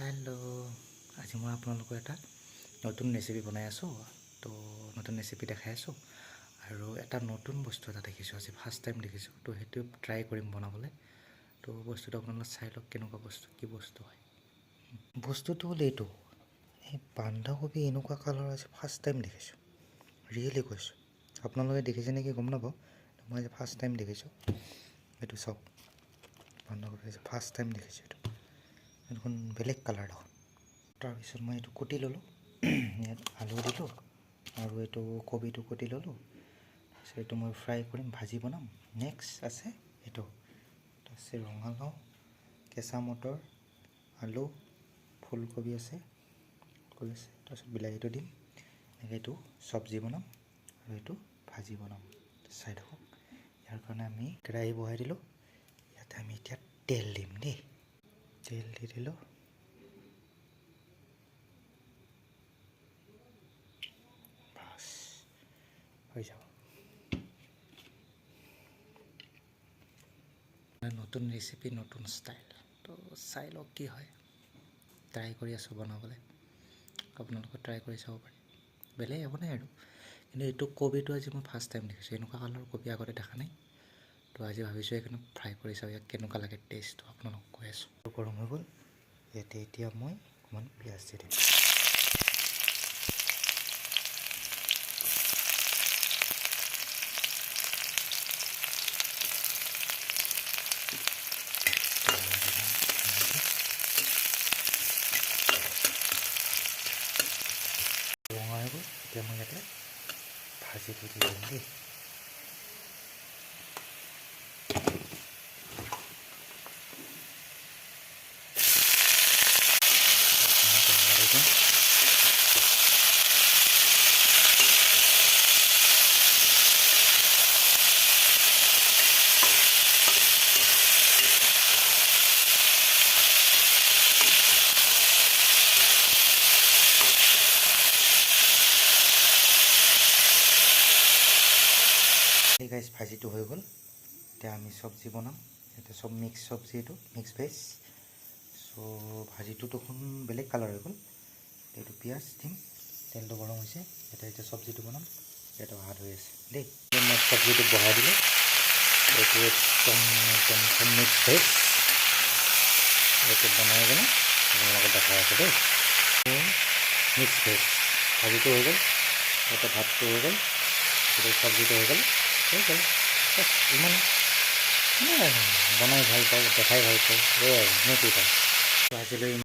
Hello', আজি মই আপোনালোকৰ এটা নতুন ৰেচিপি বনাই আছোঁ। তো নতুন ৰেচিপি দেখাই আছোঁ আৰু এটা নতুন বস্তু এটা দেখিছোঁ, আজি ফাৰ্ষ্ট টাইম দেখিছোঁ। তো সেইটো ট্ৰাই কৰিম বনাবলৈ। তো বস্তুটো আপোনালোকে চাই লওক কেনেকুৱা বস্তু, কি বস্তু হয়। বস্তুটো হ'ল এইটো, এই বন্ধাকবি এনেকুৱা কালাৰ আজি ফাৰ্ষ্ট টাইম দেখিছোঁ, ৰিয়েলি কৈছোঁ। আপোনালোকে দেখিছে নেকি গম নাপাওঁ, মই আজি ফাৰ্ষ্ট টাইম দেখিছোঁ। এইটো চাওক, বন্ধাকবি আজি ফাৰ্ষ্ট টাইম দেখিছোঁ। এইখন বেলেগ কালাৰ দেখোন। তাৰপিছত মই এইটো কুটি ল'লোঁ, ইয়াত আলু দিলোঁ আৰু এইটো কবিটো কুটি ল'লোঁ। তাৰপিছত এইটো মই ফ্ৰাই কৰিম, ভাজি বনাম। নেক্সট আছে এইটো, তাৰপিছত ৰঙালাও, কেঁচা মটৰ, আলু, ফুলকবি আছে, তাৰপিছত বিলাহীটো দিম। এনেকৈ এইটো চব্জি বনাম আৰু এইটো ভাজি বনাম। চাই থাকক। ইয়াৰ কাৰণে আমি কেৰাহী বহাই দিলোঁ। ইয়াতে আমি এতিয়া তেল দিম দেই। তেল দি দিলোঁ। বাছ হৈ যাব। নতুন ৰেচিপি, নতুন ষ্টাইল। তো চাই লওক কি হয়। ট্ৰাই কৰি আছোঁ বনাবলৈ, আপোনালোকে ট্ৰাই কৰি চাব পাৰে। বেলেগ একো নাই আৰু, কিন্তু এইটো কবিটো আজি মই ফাৰ্ষ্ট টাইম দেখিছোঁ। এনেকুৱা কালাৰৰ কবি আগতে দেখা নাই। তো আজি ভাবিছোঁ এইখিনি ফ্ৰাই কৰি চাওঁ, ইয়াক কেনেকুৱা লাগে টেষ্টটো আপোনালোকক কৈ আছোঁ। গৰম হৈ গ'ল, ইয়াতে এতিয়া মই অকণমান পিঁয়াজ দি দিম। ৰঙা হৈ গ'ল, এতিয়া মই ইয়াতে ভাজিটো দি দিম দেই। এই গাইজ ভাজিটো হৈ গ'ল। এতিয়া আমি চব্জি বনাম। এতিয়া চব মিক্স চব্জি, এইটো মিক্স ভেজ। চ' ভাজিটো দেখোন বেলেগ কালাৰ হৈ গ'ল। এইটো পিঁয়াজ দিম, তেলটো গৰম হৈছে। এতিয়া চব্জিটো বনাম। এটা ভাত হৈ আছে দেই। মই চব্জিটো বহাই দিলোঁ। এইটো একদম মিক্স ভেজ। এইটো বনাই কিনে আপোনালোকক দেখাই আছোঁ দেই। মিক্স ভেজ ভাজিটো হৈ গ'ল, এটা ভাতটো হৈ গ'ল, এইটো চব্জিটো হৈ গ'ল। ইমানে বনাই ভাল পাওঁ, দেখাই ভাল পাওঁ, এই আৰু নেকি আজিলৈ।